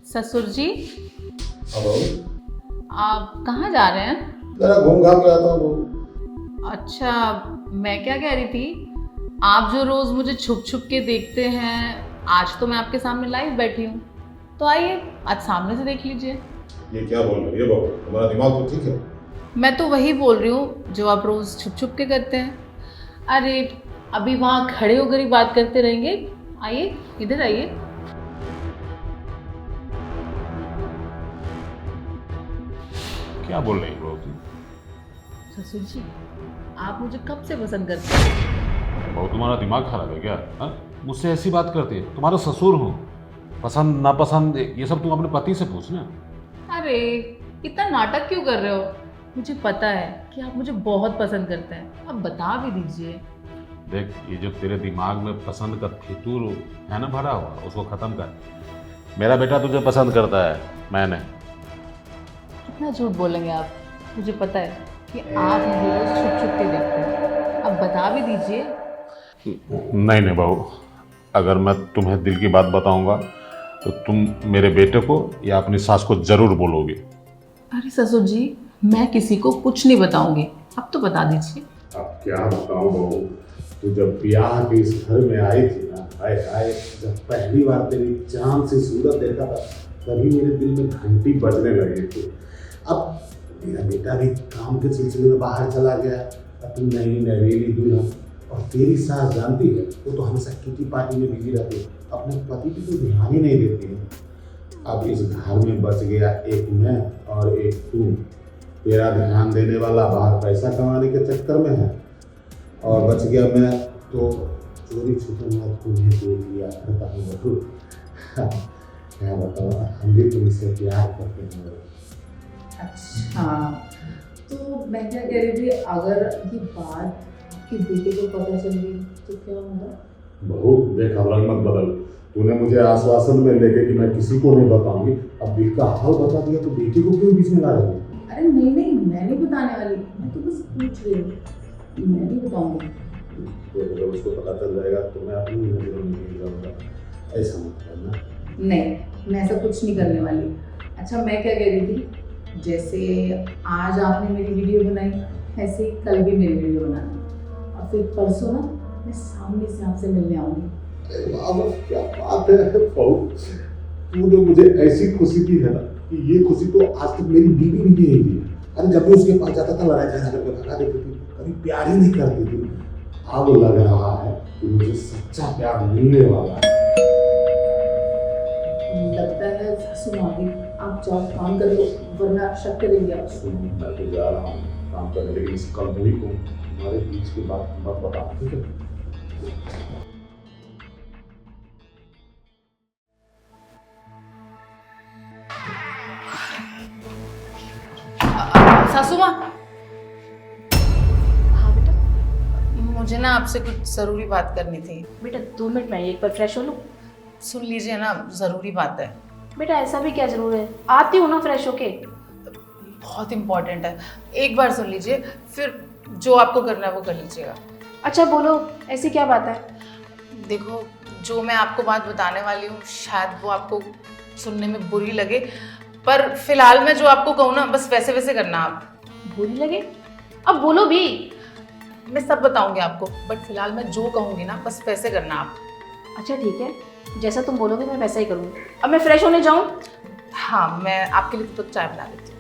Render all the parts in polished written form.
ससुर जी, हेलो। आप कहाँ जा रहे हैं? जरा घूम घाम के आता हूँ। अच्छा, मैं क्या कह रही थी, आप जो रोज़ मुझे छुप छुप के देखते हैं, आज तो मैं आपके सामने लाइव बैठी हूँ, तो आइए आज सामने से देख लीजिए। ये क्या बोल रही है बहू? तुम्हारा दिमाग तो ठीक है? मैं तो वही बोल रही हूँ जो आप रोज़ छुप छुप के करते हैं। अरे अभी वहाँ खड़े होकर ही बात करते रहेंगे, आइए इधर आइए। क्या बोल रही हो तुम? ससुर जी, आप मुझे कब से पसंद करते हैं? बहू तुम्हारा दिमाग खराब है क्या? हाँ, मुझसे ऐसी बात करती है? तुम्हारा ससुर हूँ, पसंद नापसंद ये सब तुम अपने पति से पूछना। अरे इतना नाटक क्यों कर रहे हो? मुझे पता है कि आप मुझे बहुत पसंद करते हैं, अब बता भी दीजिए। देख, ये जो तेरे दिमाग में पसंद का फितूर है ना भरा हुआ, उसको ख़त्म कर। मेरा बेटा तुझे पसंद करता है, मैंने। कितना झूठ बोलेंगे आप? मुझे पता है कि आप मुझे रोज छुप छुप के देखते हैं, अब बता भी दीजिए। नहीं नहीं बहू, अगर मैं तुम्हें दिल की बात बताऊंगा तो तुम मेरे बेटे को या अपनी सास को ज़रूर बोलोगी। अरे ससुर जी, मैं किसी को कुछ नहीं बताऊंगी, अब तो बता दीजिए। अब क्या बताऊँ बहू, तू जब ब्याह के इस घर में आई थी ना, हाय हाय, जब पहली बार तेरी चांद सी सूरत देखा था, तभी मेरे दिल में घंटी बजने लगी थी। अब मेरा बेटा भी काम के सिलसिले में बाहर चला गया, अब तुम नई नवेली दुल्हन, और तेरी सास जानती है वो तो हमेशा किटी पार्टी में बिजी रहती है, अपने पति की तो ध्यान ही नहीं देती है। अब इस घर में बच गया एक मैं और एक तू। तेरा ध्यान देने वाला बाहर पैसा कमाने के चक्कर में है, और बच गया मैं तो चोरी छुपे मैं तुम्हें देख लिया करता हूँ बहू। क्या बताओ, हम भी तुमसे प्यार करते हैं। अच्छा, तो मैं क्या कह रही थी, अगर ये बात आपके बेटे को पता चल गई तो क्या होगा? बहू देख, रंग मत बदल। तूने मुझे आश्वासन में लेके कि मैं किसी को नहीं बताऊंगी, अब दिल का हाल बता दिया तो बेटी को क्यों बीच में ला रही है? अरे नहीं नहीं, मैं नहीं बताने वाली, मैं तो बस पूछ रही हूँ, मैं नहीं बताऊंगी। तो अगर उसको पता चल जाएगा तो मैं अपनी नजरों में नहीं जाऊंगा, ऐसा मत करना। नहीं, मैं ऐसा कुछ नहीं करने वाली। अच्छा, मैं क्या कह रही थी, जैसे आज आपने मेरी वीडियो बनाई, ऐसे ही कल भी मेरी वीडियो बनाना, और फिर परसों ना मैं सामने से आपसे मिलने आऊँगी। अरे वाह, क्या बात है बहू, तूने मुझे ऐसी खुशी दी है ना कि ये खुशी तो आज तक मेरी बीवी भी नहीं दी है। अरे जब भी उसके पास जाता था लड़ाई झगड़ा करके भगा देती थी, कभी प्यार ही नहीं करती थी। अब लग रहा है कि मुझे सच्चा प्यार मिलने वाला है। लगता है सासू माँ भी, आप जाओ काम कर लो, वरना शक करेंगे आप। सुनो, मैं तो जा रहा हूँ काम करने, लेकिन इस कल मूवी को हमारे बीच की बात मत बता, ठीक है? सासू माँ, हाँ बेटा। मुझे ना आपसे कुछ ज़रूरी बात करनी थी। बेटा 2 मिनट में एक बार फ्रेश हो लूँ। सुन लीजिए ना, ज़रूरी बात है। बेटा ऐसा भी क्या जरूर है, आती हूँ ना फ्रेश होके। बहुत इम्पोर्टेंट है, एक बार सुन लीजिए, फिर जो आपको करना है वो कर लीजिएगा। अच्छा बोलो, ऐसी क्या बात है? देखो, जो मैं आपको बात बताने वाली हूँ शायद वो आपको सुनने में बुरी लगे, पर फिलहाल मैं जो आपको कहूँ ना बस वैसे वैसे करना आप। बुरी लगे? अब बोलो भी। मैं सब बताऊंगी आपको, बट फिलहाल मैं जो कहूँगी ना बस वैसे करना आप। अच्छा ठीक है, जैसा तुम बोलोगे मैं वैसा ही करूँगी। अब मैं फ्रेश होने जाऊँ? हाँ, मैं आपके लिए तो चाय बना लेती हूँ।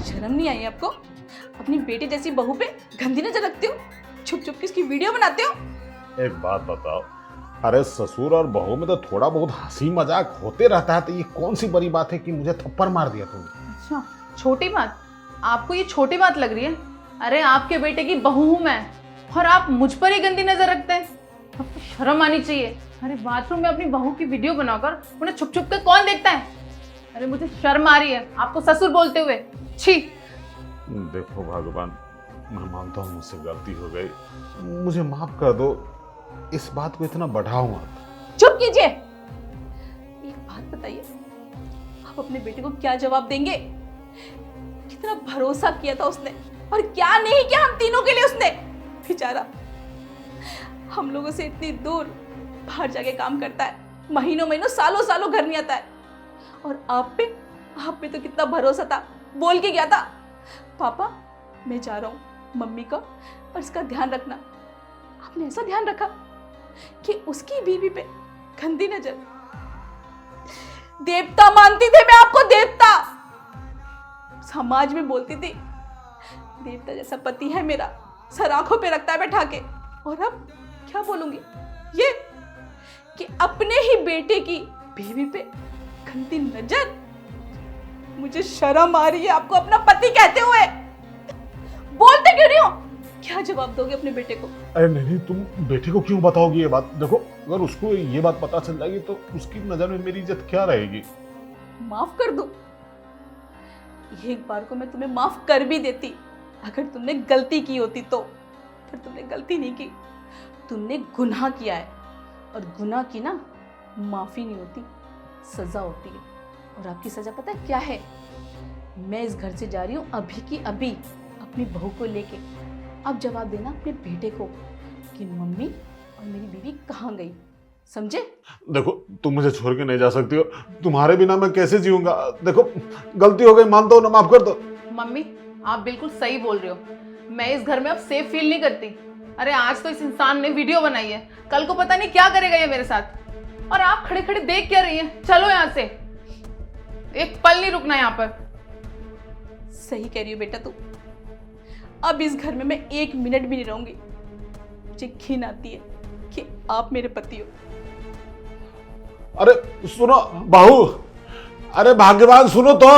शर्म नहीं आई आपको? अपनी बेटी जैसी बहू पे गंदी नजर रखते हो, छुप छुप के इसकी वीडियो बनाते हो। एक बात बताओ, अरे ससुर और बहू में तो थोड़ा बहुत हंसी मजाक होते रहता है, तो ये कौन सी बड़ी बात है कि मुझे थप्पड़ मार दिया तुमने? अच्छा, छोटी बात? आपको ये छोटी बात लग रही है? अरे आपके बेटे की बहू हूं मैं, और आप मुझ पर ही गंदी नजर रखते हैं। आपको शर्म आनी चाहिए। अरे बाथरूम में अपनी बहू की वीडियो बनाकर उन्हें छुप छुप कर कौन देखता है? अरे मुझे शर्म आ रही है आपको ससुर बोलते हुए। छी। देखो भगवान, मैं मानता हूँ मुझसे गलती हो गई, मुझे माफ कर दो, इस बात को इतना बढ़ाओ मत। चुप कीजिए। एक बात बताइए, आप अपने बेटे को क्या जवाब देंगे? कितना भरोसा किया था उसने, और क्या नहीं किया हम तीनों के लिए उसने। बेचारा हम लोगों से इतनी दूर बाहर जाके काम करता है, महीनों महीनों सालों सालों घर नहीं आता है। और आप पे तो कितना भरोसा था, बोल के गया था, पापा मैं जा रहा हूँ, मम्मी का और इसका ध्यान रखना। आपने ऐसा ध्यान रखा कि उसकी बीवी पे गंदी नजर। देवता मानती थी मैं आपको, देवता। समाज में बोलती थी देवता जैसा पति है मेरा, सर आंखों पे रखता है बैठा के। और अब क्या बोलूंगी, ये कि अपने ही बेटे की बीवी पे गंदी नजर। मुझे शर्म आ रही है आपको अपना पति कहते हुए। बोलते क्यों नहीं हो? क्या जवाब दोगे अपने बेटे को? अरे नहीं, तुम बेटे को क्यों बताओगी ये बात? देखो, अगर उसको ये बात पता चल जाएगी तो उसकी नजर में मेरी इज्जत क्या रहेगी? माफ कर दो, एक बार को मैं तुम्हें माफ कर भी देती अगर तुमने गलती की होती तो। पर तुमने गलती नहीं की, तुमने गुनाह किया है, और गुनाह की ना माफी नहीं होती, सजा होती है। और आपकी सजा पता है क्या है? मैं इस घर से जा रही हूँ अभी की अभी अपनी बहू को लेके। अब जवाब देना अपने बेटे को कि मम्मी और मेरी बीवी कहाँ गई, समझे? देखो, तुम मुझे छोड़ के नहीं जा सकती हो, तुम्हारे बिना मैं कैसे जीऊंगा? देखो, गलती हो गई, मानता हूं ना, माफ कर दो। मम्मी आप बिल्कुल सही बोल रहे हो, मैं इस घर में अब सेफ फील नहीं करती। अरे आज तो इस इंसान ने वीडियो बनाई है, कल को पता नहीं क्या करेगा ये मेरे साथ। और आप खड़े खड़े देख क्या रही हैं? चलो यहाँ से, एक पल नहीं रुकना यहाँ पर। सही कह रही हो बेटा तू। अब इस घर में मैं एक मिनट भी नहीं रहूंगी। मुझे घिन आती है कि आप मेरे पति हो। अरे सुनो बहू, अरे भाग्यवान सुनो तो।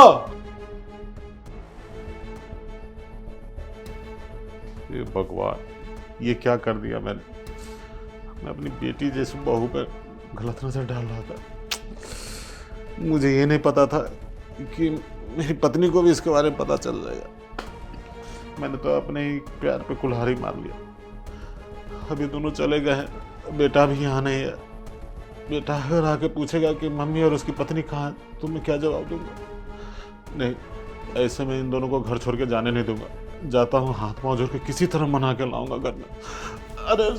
ये भगवान, ये क्या कर दिया मैंने? मैं अपनी बेटी जैसी बहू पर गलत नजर डाल रहा था। मुझे ये नहीं पता था कि मेरी पत्नी को भी इसके बारे में पता चल जाएगा। मैंने तो अपने ही प्यार पे कुल्हाड़ी मार लिया। अभी दोनों चले गए हैं, बेटा भी यहाँ नहीं है। बेटा अगर आके पूछेगा कि मम्मी और उसकी पत्नी कहाँ है, तो मैं क्या जवाब दूंगा? नहीं, ऐसे में इन दोनों को घर छोड़ के जाने नहीं दूंगा। जाता हूँ, हाथ पाँव जोड़ के किसी तरह मना के लाऊंगा घर में। अरे